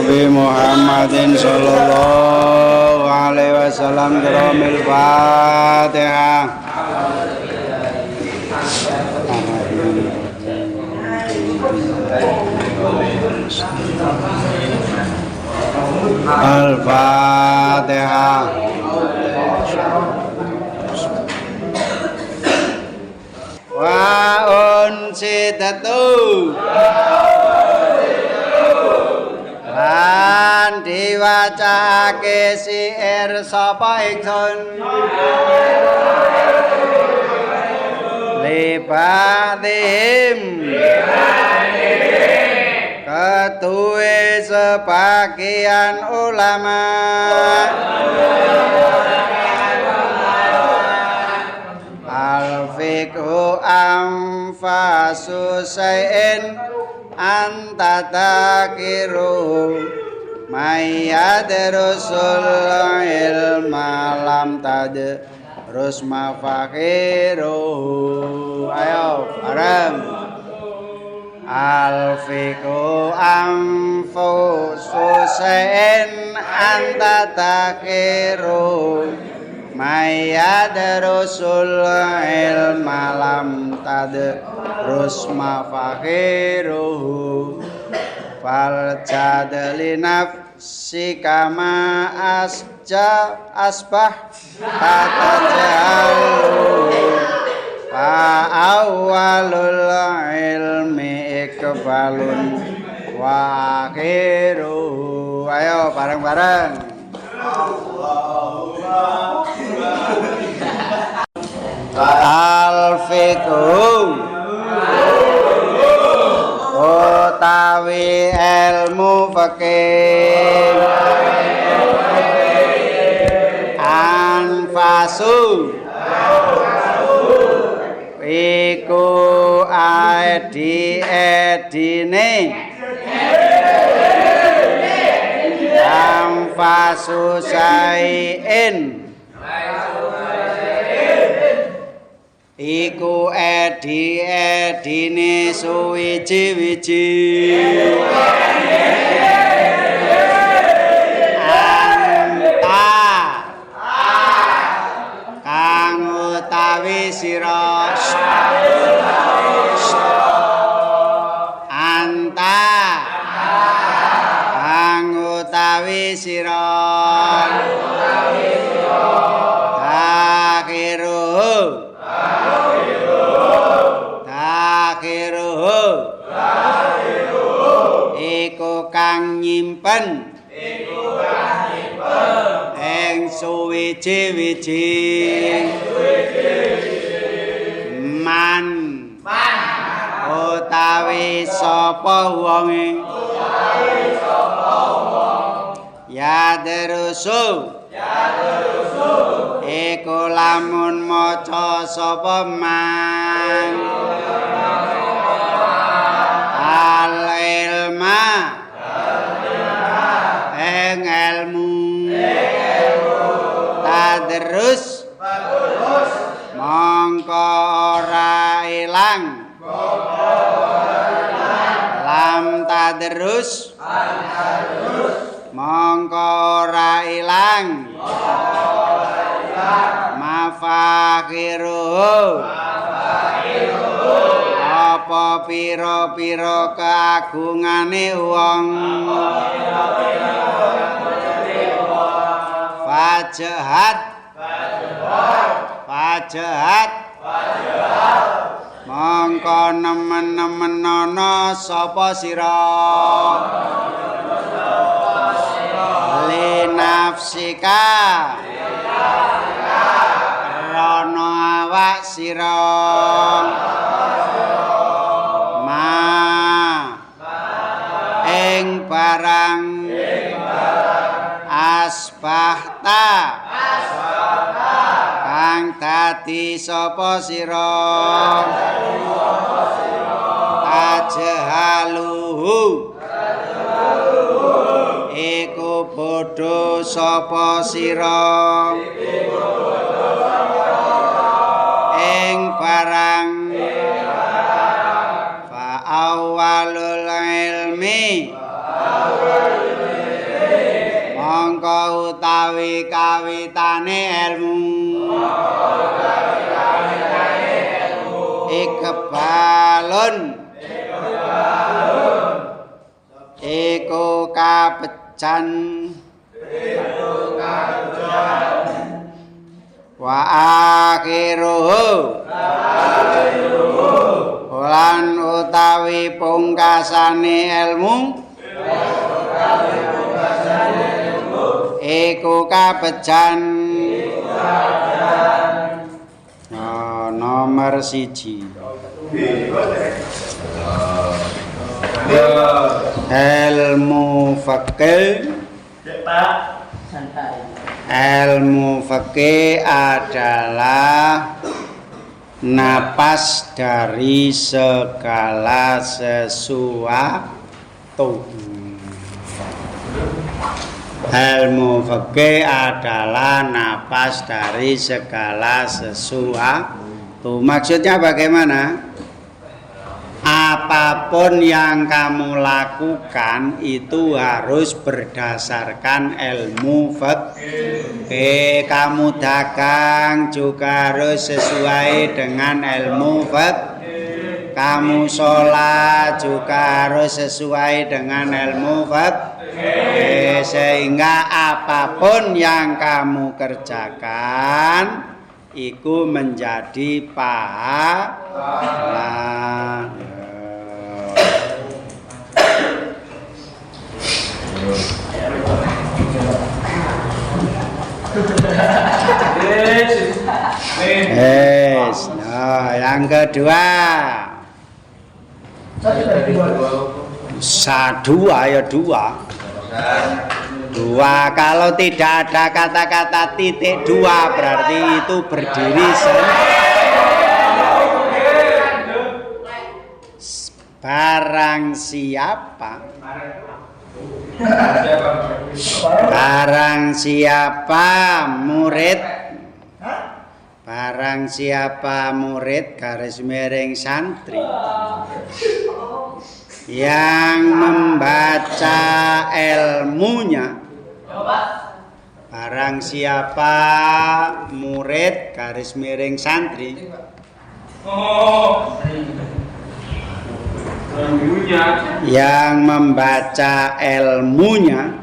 Nabi Muhammadin sallallahu alaihi wasallam. Qur'anil Fatihah. Al-Fatihah. Wa unsidatu lan diwacake siir sapa ingsun libatim ketuwe sebagian ulama al-fiqhu anfasu say'in antatakiru mayyadrusul ilma lam tadrus mafakiru. Ayo bareng. Al-fiqhu anfasu say'in antatakiru mayyadrusul ilma lam tadrus mafakiruhu fal jadli nafsika ma asbah tatajalu fa awwalul ilmi ikbalun wa akhiruhu. Ayo bareng-bareng. Al-fiqhu utawi ilmu fikih anfasu iku edine anfasu sain iku edine suwiji-wiji anta kang utawi sira anta kang utawi sira iku kang nyimpen ing suwiji-wiji man utawi sapa wonge ya derusu iku lamun maca sapa man al-ilma ing ilmu tadrus mongko ora ilang lam tadrus mongko ora ilang mafakiruhu apa pira-pira keagungane wong fajahat mongko nemen-nemenana sapa sira li nafsika rono awak sira ing barang asbahta kang dadi sapa sira ajhaluhu iku bodho sapa sira ing barang fa awwalul ilmi mongko utawi kawitane ilmu Ikbalun iku kabejan wa akhiruhu lan utawi pungkasane ilmu iku kabejan nomor 1 ilmu fikih ilmu fikih adalah napas dari segala sesuatu. Ilmu fikih adalah napas dari segala sesuatu. Maksudnya bagaimana? Apapun yang kamu lakukan itu harus berdasarkan ilmu fikih. Kamu dagang juga harus sesuai dengan ilmu fikih. Kamu sholat juga harus sesuai dengan ilmu fikih. Sehingga apapun yang kamu kerjakan itu menjadi pahala. Nah, yang kedua. Dua, kalau tidak ada kata-kata titik dua berarti itu berdiri barang siapa murid garis miring santri yang membaca ilmunya, barang siapa murid garis miring santri yang membaca ilmunya,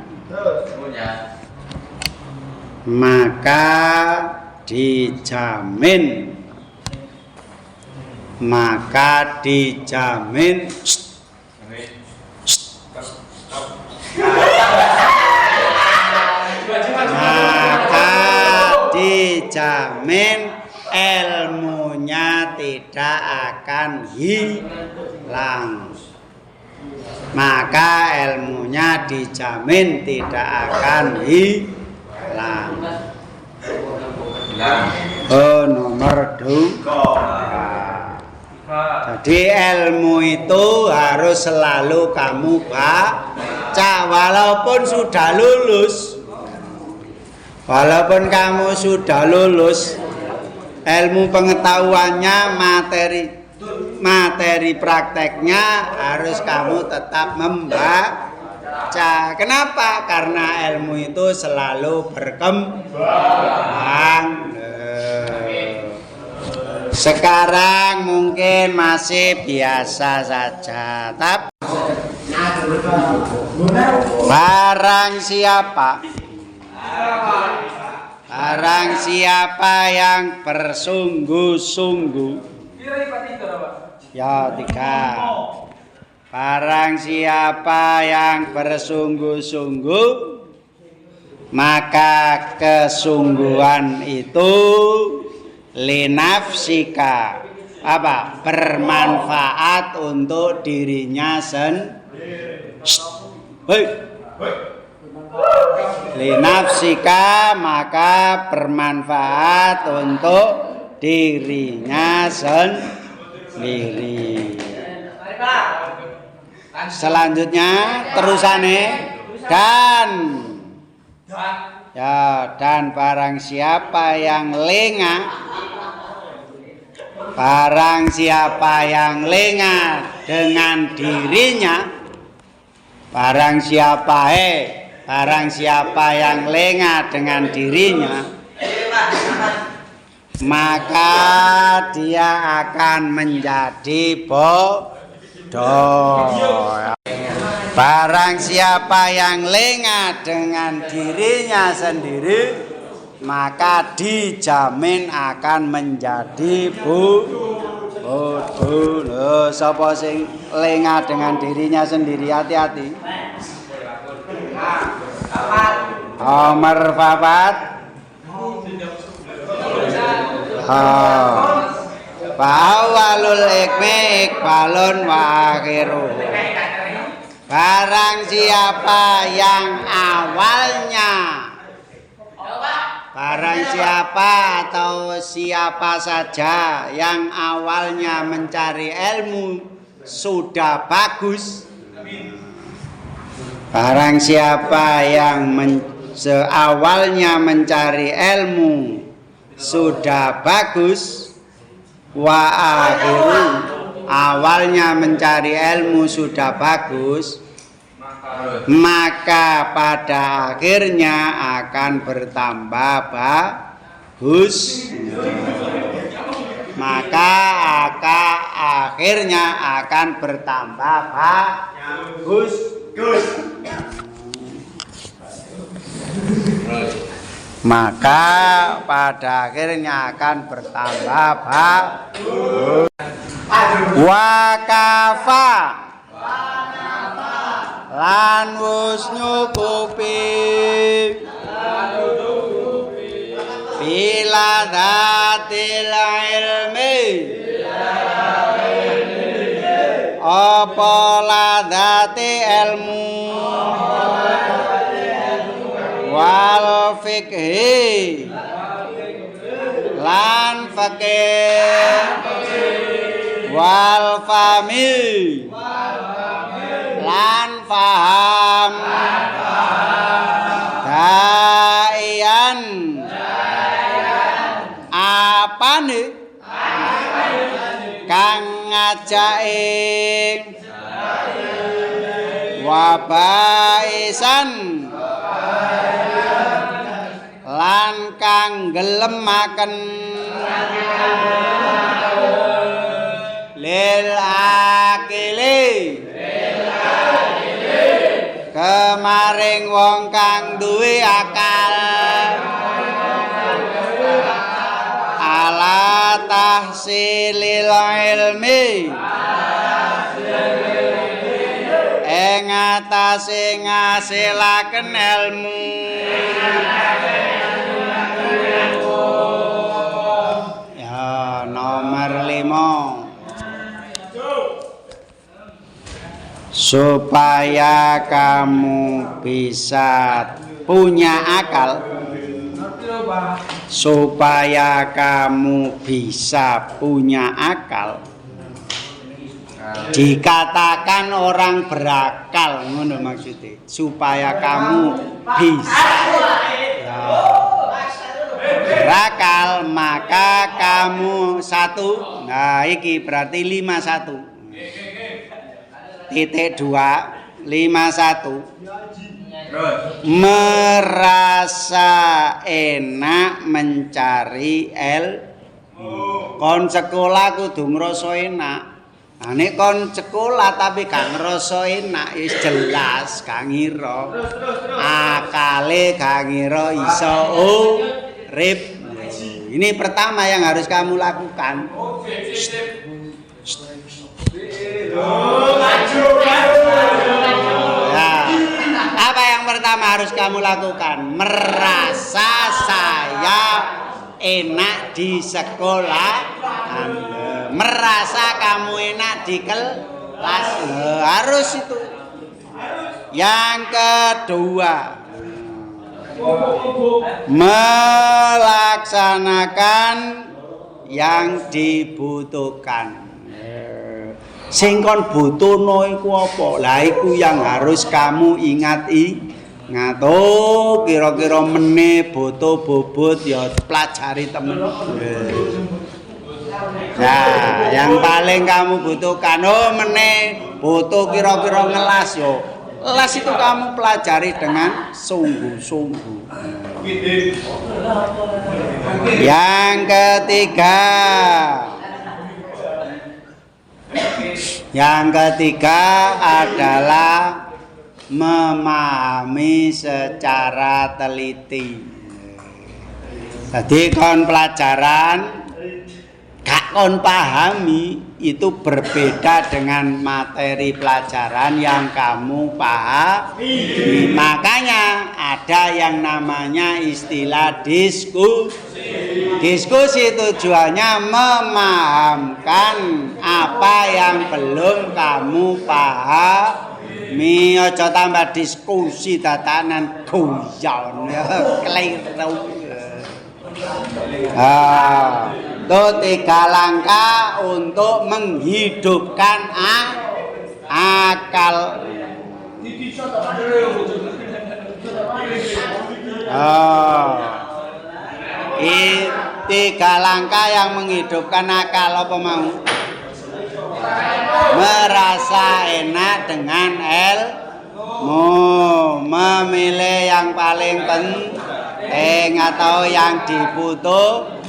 maka dijamin maka dijamin ilmunya tidak akan hilang. Maka ilmunya dijamin tidak akan hilang. Oh, nomor 2. Jadi ilmu itu harus selalu kamu baca walaupun sudah lulus. Walaupun kamu sudah lulus, ilmu pengetahuannya, materi prakteknya harus kamu tetap membaca. Kenapa? Karena ilmu itu selalu berkembang. Sekarang mungkin masih biasa saja, tapi barang siapa yang bersungguh-sungguh, ya 3. Barang siapa yang bersungguh-sungguh, maka kesungguhan itu linafsika bermanfaat untuk dirinya sendiri. Linafsika maka bermanfaat untuk dirinya sendiri. Selanjutnya terusane dan barang siapa yang lengah dengan dirinya, barang siapa Barang siapa yang lengah dengan dirinya, maka dia akan menjadi bodoh. Barang siapa yang lengah dengan dirinya sendiri, maka dijamin akan menjadi bodoh. Sapa sing lengah dengan dirinya sendiri, hati-hati. Nomor 4. Bawalul ikmi ikbalun wa akhiruh. Barang siapa yang awalnya, barang siapa atau siapa saja yang awalnya mencari ilmu sudah bagus. Barang siapa yang seawalnya mencari ilmu sudah bagus, wa akhiru, awalnya mencari ilmu sudah bagus, maka pada akhirnya akan bertambah bagus. Maka akhirnya akan bertambah bagus. Maka pada akhirnya akan bertambah bagus. Wakafa lan wus nyukupi bila datil ilmi apa ladati ilmu wal fikhi lan fikih wal fahmi lan faham daian apane kang ngajake wabaisan lan kang gelemaken lil akili kemaring wong kang duwe akal ala tahsilil ilmi ing atase ngasilaken ilmu. Ya nomor 5, supaya kamu bisa punya akal, supaya kamu bisa punya akal, dikatakan orang berakal, ngono maksudnya, supaya kamu bisa berakal, maka kamu satu, nah iki berarti 51. Titik 2, 51 merasa enak mencari kon sekolah kudu ngrasa enak. Nah nek kon sekolah tapi gak ngrasa enak wis jelas gak ngira akale gak ngira iso urip. Ini pertama yang harus kamu lakukan. Nah, apa yang pertama harus kamu lakukan? Merasa saya enak di sekolah, merasa kamu enak di kelas, harus itu. Yang kedua, melaksanakan yang dibutuhkan. Sing kon butuhno iku apa? Lah iku yang harus kamu ingat kira-kira meneh boto bobot ya pelajari temen. Nah, yang paling kamu butuhkan meneh boto kira-kira ngelas yo Les itu kamu pelajari dengan sungguh-sungguh. Yang ketiga, adalah memahami secara teliti. Jadi kon pelajaran gak kon pahami itu berbeda dengan materi pelajaran yang kamu pahami. Makanya ada yang namanya istilah diskusi. Diskusi tujuannya memahamkan apa yang belum kamu pahami. Aja tambah diskusi tatanan guyon keliru. Itu 3 langkah untuk menghidupkan akal. Ini 3 langkah yang menghidupkan akal. Apa mau? Merasa enak dengan ilmu, memilih yang paling penting atau yang dibutuhkan.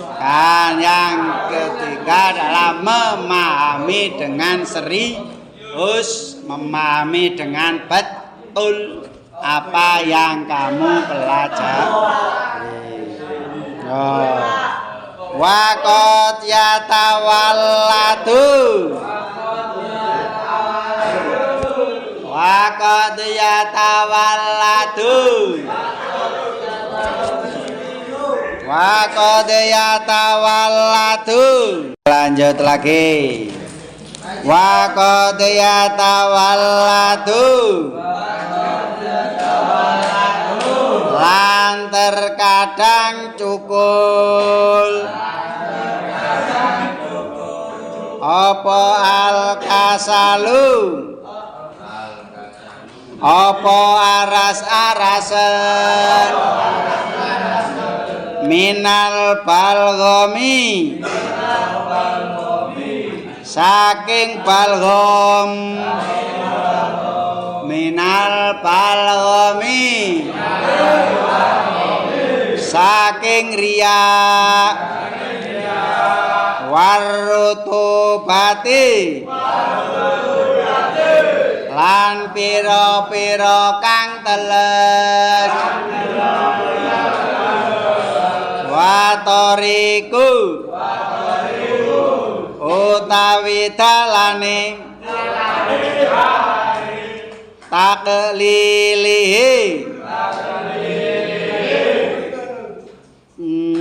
Yang ketiga adalah memahami dengan serius, memahami dengan betul apa yang kamu pelajari. Waqad yatawallatu, waqad yatawallatu, waqad yatawallatu. Lanjut lagi. Waqad yatawallatu, lan terkadang cukul apa al-kasalu, apa aras-arasen minal balghomi, saking balghom, minal balghomi, saking riya, warutubati, lan pira-pira kang teles, watoriku, utawi dalane, taklilihi,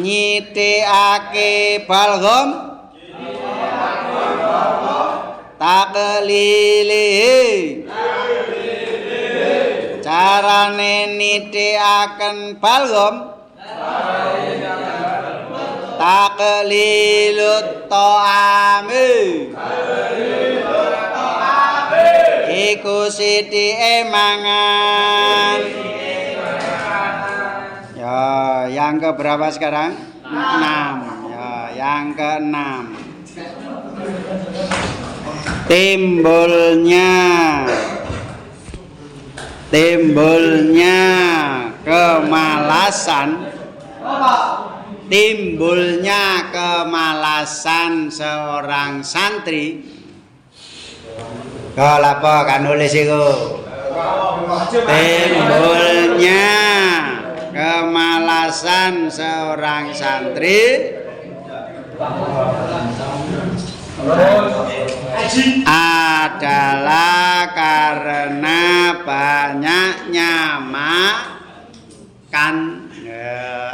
nyithikake balghom, taklilihi, carane nithikaken balghom, taklilut ta'ami, iku sithike mangan. Ya, yang keberapa sekarang? 6. Ya, yang ke-6. Timbulnya kemalasan seorang santri. Kok apa kan nulis iku? Timbulnya kemalasan seorang santri adalah karena banyaknya makan.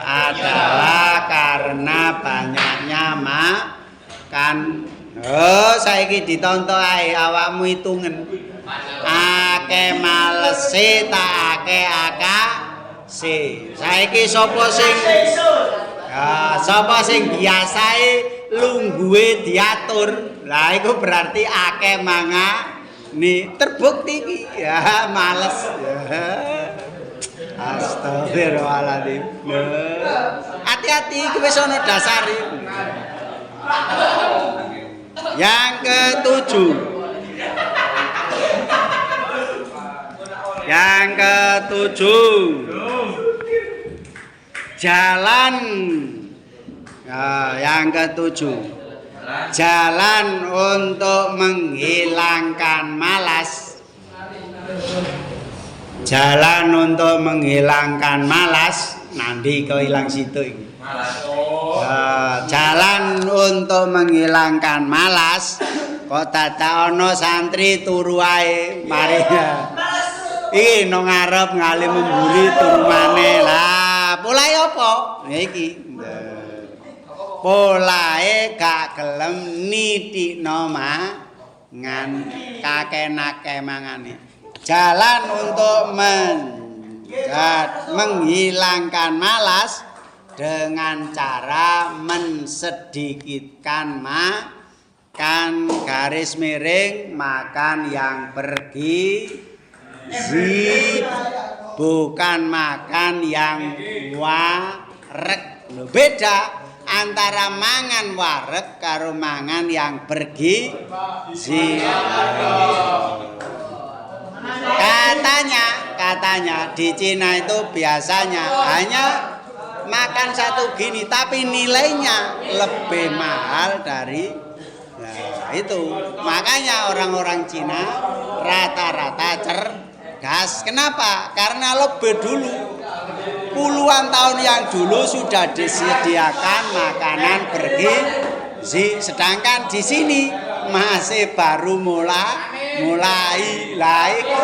Adalah karena banyaknya makan. Saiki ditonton ae awakmu hitungen. Akeh malese ta akeh akase. Saiki sapa sing biasae lungguhe diatur. Lah iku berarti akeh mangane. Terbukti iki. Ya males. Astagfirullahaladzim. Hati-hati iki wis ana dasare. Yang ke-7. Yang ketujuh, jalan. Nah, yang ketujuh, jalan untuk menghilangkan malas. Jalan untuk menghilangkan malas. Nanti kau hilang situ ini. Jalan untuk menghilangkan malas. Kok dadak ana santri turu ae mari. Iki nang ngarep ngali memburi turu maneh. Lah, polahe apa? Iki. Polahe gak gelem nitikno mangan kakenake mangane. Jalan untuk menghilangkan malas dengan cara mensedikitkan makan garis miring makan yang bergizi bukan makan yang wareg. Beda antara mangan wareg karo mangan yang bergizi. Katanya di Cina itu biasanya hanya makan satu gini tapi nilainya lebih mahal dari itu. Makanya orang-orang Cina rata-rata cerdas. Kenapa? Karena lebih dulu puluhan tahun yang dulu sudah disediakan makanan bergizi, sedangkan di sini masih baru mulai lah itu.